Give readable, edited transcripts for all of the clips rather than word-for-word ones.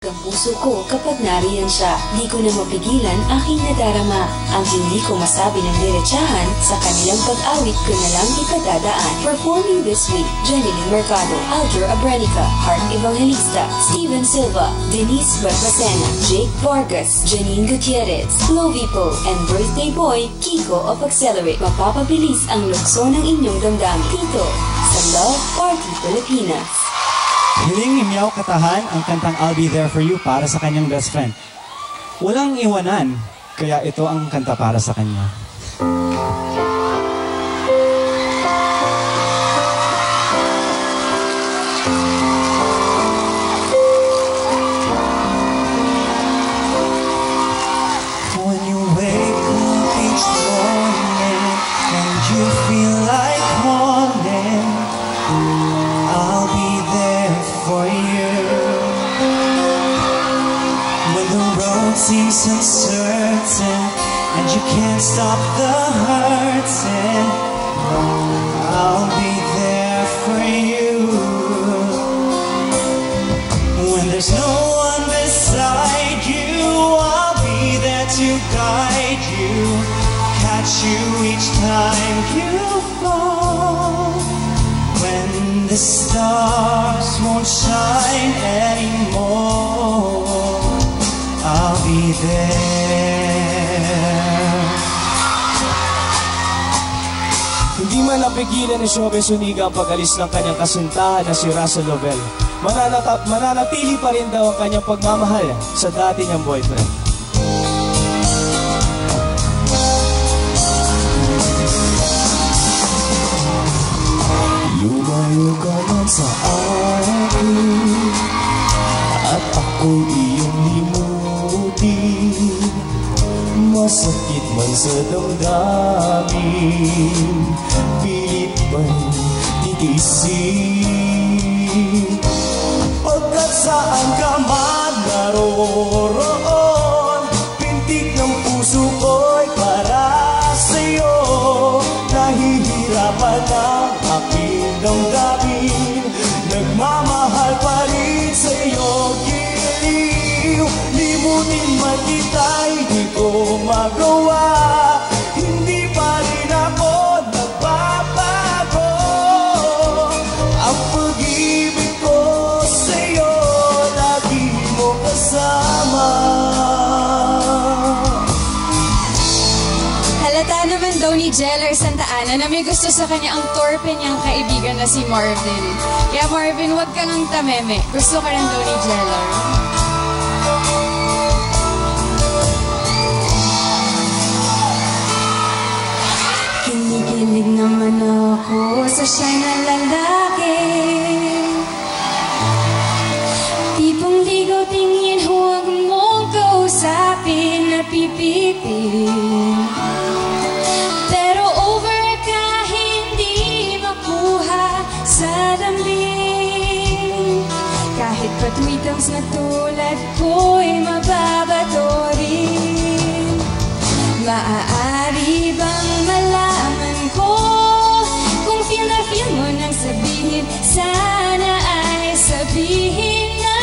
Ang puso ko kapag nariyan siya. Di ko na mapigilan aking nadarama. Ang hindi ko masabi ng diretsahan, sa kanilang pag-awit ko na lang ipadadaan. Performing this week, Jenny Lynn Mercado, Alger Abrenica, Heart Evangelista, Steven Silva, Denise Barbacena, Jake Vargas, Janine Gutierrez, Lovie Po, and birthday boy, Kiko of Accelerate. Mapapabilis ang lukso ng inyong damdamin. Dito, sa Love Party Pilipinas. Hiling ni Miao Katahan ang kantang I'll Be There For You para sa kanyang best friend. Walang iwanan, kaya ito ang kanta para sa kanya. When you wake up each morning and you feel like calling, I'll be there for you. When the road seems uncertain and you can't stop the hurting, I'll be there for you. When there's no one beside you, I'll be there to guide you, catch you each time you fall. When the stars won't shine anymore, I'll be there. Hindi man napigilan ni Shobe Zuniga ang pag-alis ng kanyang kasintahan na si Russell Lovell. Mananatili pa rin daw ang kanyang pagmamahal sa dati niyang boyfriend. Lumayo ka man sa akin at ako'y iyong limutin. Masakit man sa damdamin, pilit pa'y titiisin. Pagkat saan ka man naroroon, pintig ng puso ko'y para sa'yo. Nahihirapan ang aking damdamin, nagmamahal pa rin sa iyong giliw. Limutin man kita'y di ko magawa, hindi pa rin ako nagbabago. Ang pag-ibig ko sa iyo, lagi mo kasama. Halata naman daw ni Jeller Santa Ana na may gusto sa kanya ang torpe niyang kaibigan na si Marvin. Kaya Marvin, huwag kang ang tameme. Gusto ka rin daw ni Jeller. Kinikilig naman ako sa siya'y na lalaki. Tipong ligaw tingin, huwag mong kausapin at pipitin. Pero over ka, hindi makuha sa dambing. Kahit patwitams na tulad ko'y mababato rin. Maaari bang malaman ko kung feel na feel mo nang sabihin? Sana ay sabihin na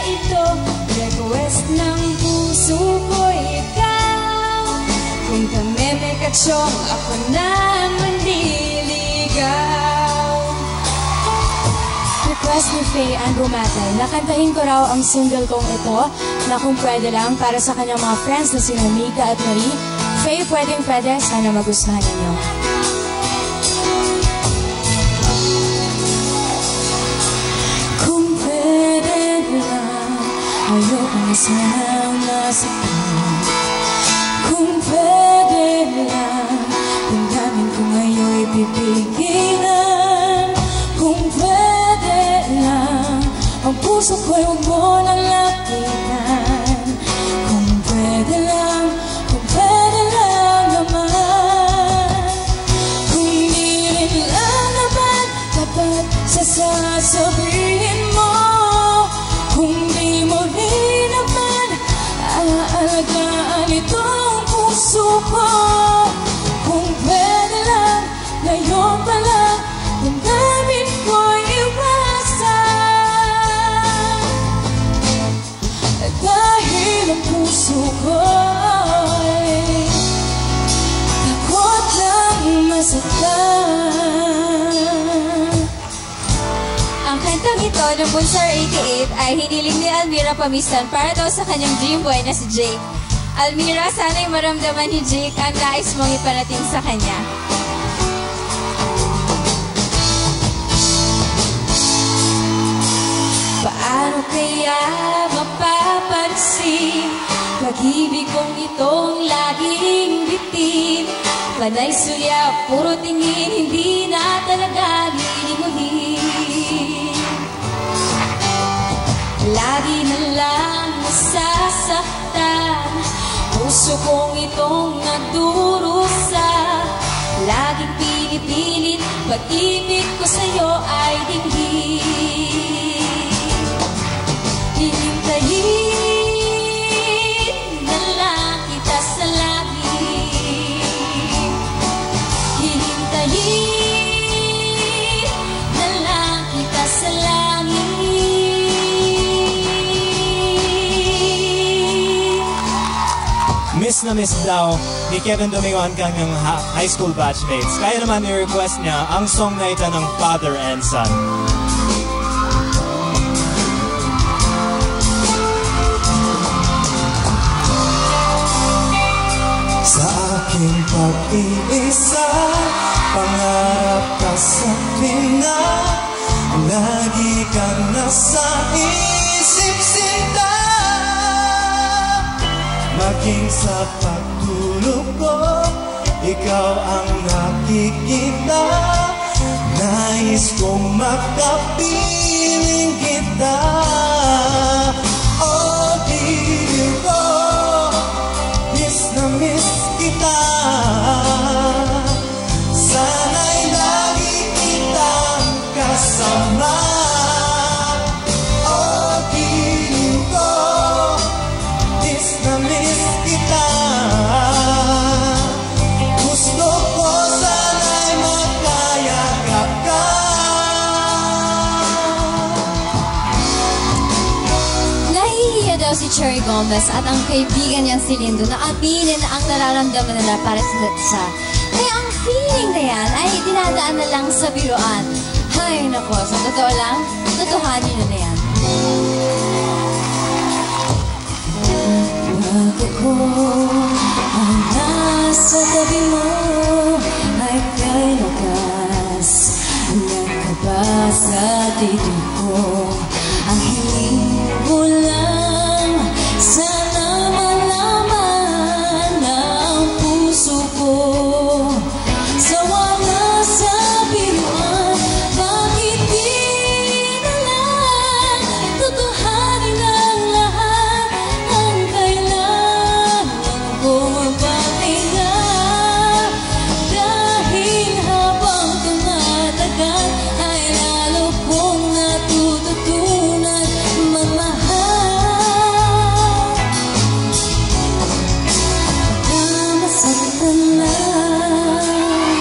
ito, request ng puso ko ikaw. Kung tameme ka chong, ako naman liligaw. Request ni Faye Ann Bumatay, nakantahin ko raw ang single kong ito na kung pwede lang para sa kanyang mga friends na sina Mika at Marie. Faye, pwedeng-pwede, sana magustuhan ninyo. Kung pwede lang, ayoko na sanang nasaktan. Kung pwede lang, damdamin ko ngayon'y pipigilan. Kung pwede lang, ang puso ko'y huwag mo nang lapitan. Kung pwede lang, kung pwede lang naman. Kung di rin lang naman dapat sa sasabihin mo. Kung di mo rin naman aalagaan itong puso ko. Kung pwede lang, ngayon pa lang, damdamin ko'y iwasan. ang puso ko'y takot lang masaktan. Ang kantang ito ng Bunsar 88 ay hiniling ni Almira Pamistan para daw sa kanyang dream boy na si Jake. Almira, sana'y maramdaman ni Jake ang nais mong iparating sa kanya. Paano kaya mapapansin pag-ibig kong itong laging bitin? Panay suya, puro tingin, hindi na talaga lilimuhin. Lagi na lang nasasaktan, puso kong itong nagdurusa. Laging pinipilit, pag-ibig ko sa'yo ay dinggin. Hihintayin na lang kita sa langit. Hihintayin na lang kita sa langit. Miss na miss daw ni Kevin Domingo ang kanyang high school batchmates. Kaya naman i-request niya ang song na ito ng Father and Son. Sa aking pag-iisa, pangarap ka sa pinga, lagi kang nasa isip sinta. Maging sa pagtulog ko, ikaw ang nakikita. Nais kong makapiling kita. Oh, piling ko, miss na miss kita. Sana'y lagi kitang kasama. Oh, piling ko, miss na miss kita. Gusto ko sana'y magkayakap ka. Nahihiya daw si Cherry Gomez at ang kaibigan niyang si Lindo na aminin ang nararamdaman nila para sa isa. Kaya ang feeling na yan ay dinadaan na lang sa biruan. Hay nako, sa totoo lang, totohanin na yan. Pag ako ang nasa tabi mo ay kay lakas ng kaba sa titig ko. Ang hiling mo lang, sana malaman ng puso ko. Sawa na sa biruan, bakit di na lang tutuhanin ang lahat? Ang kailangan ko magpatinga, dahil habang tumatagal ay lalo kong natututunan magmahal. Masaktan lang.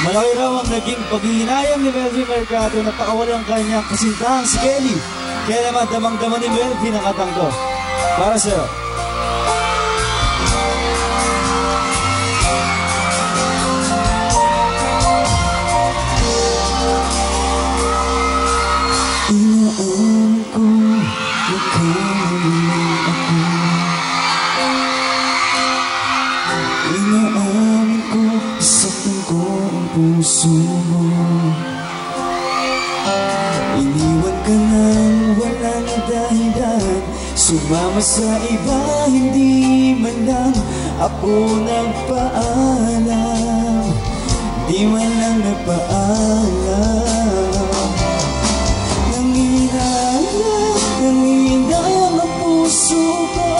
Malaki raw ang naging paghihinayang ni Melvin Mercado na pakawala ang kanyang kasintahang si Kelly. Kaya naman damang-dama ni Melvin ang katang to. Para sa'yo. Inaamin ko, nagkamali ako. Inaamin ko, saktan ko ang puso mo. Iniwan ka nang walang dahilan, sumama sa iba, hindi man lang ako nagpaalam. Di man lang nagpaalam. Nanginayang ang puso ko,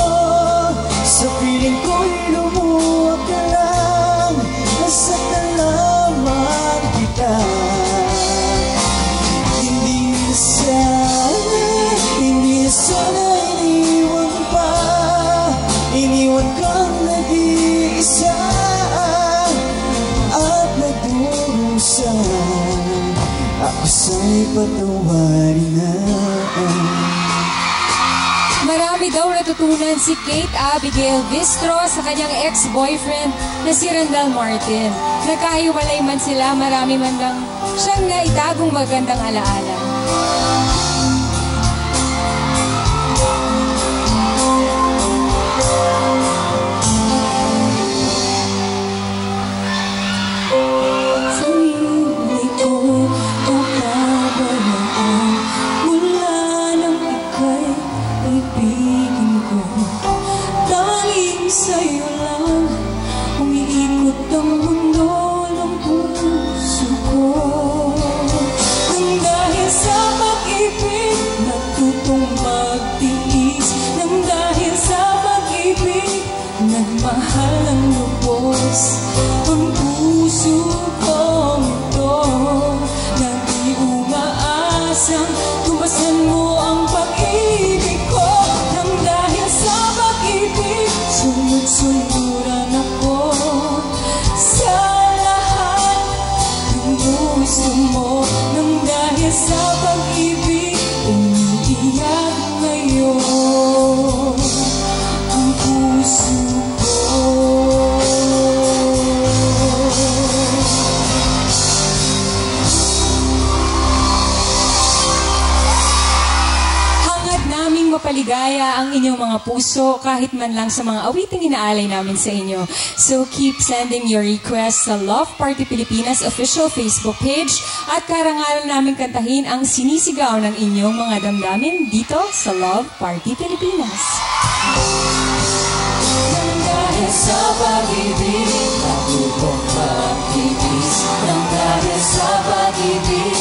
sa piling ko'y lumuwag ka lang. Nasaktan lamang kita. Hindi sana iniwan pa. Iniwan kang nag-iisa at nagdurusa. Ako sa'y patawarin na. Marami daw natutunan si Kate Abigail Bistro sa kanyang ex-boyfriend na si Randall Martin. Nagkahiwalay man sila, marami man lang siyang naitagong magandang alaala. Sa'yo lang umiikot ang mundo ng puso ko. Nang dahil sa pag-ibig natutong magtiis, nang dahil sa pag-ibig nagmahal ng lubos ang puso kong ito, na di umaasang tumasan mo ang pag-ibig ko. Nang dahil sa pag-ibig sunod-sunuran ako sa lahat ng gusto mo. Nang dahil sa pag-ibig umiiyak ngayon ang puso ko. Hangad naming mapaligaya ang inyong mga puso kahit man lang sa mga awiting inaalay namin sa inyo. So keep sending your requests sa Love Party Pilipinas official Facebook page at karangalan namin kantahin ang sinisigaw ng inyong mga damdamin dito sa Love Party Pilipinas. Nang dahil sa pag-ibig natutong magtiis, nang dahil sa pag-ibig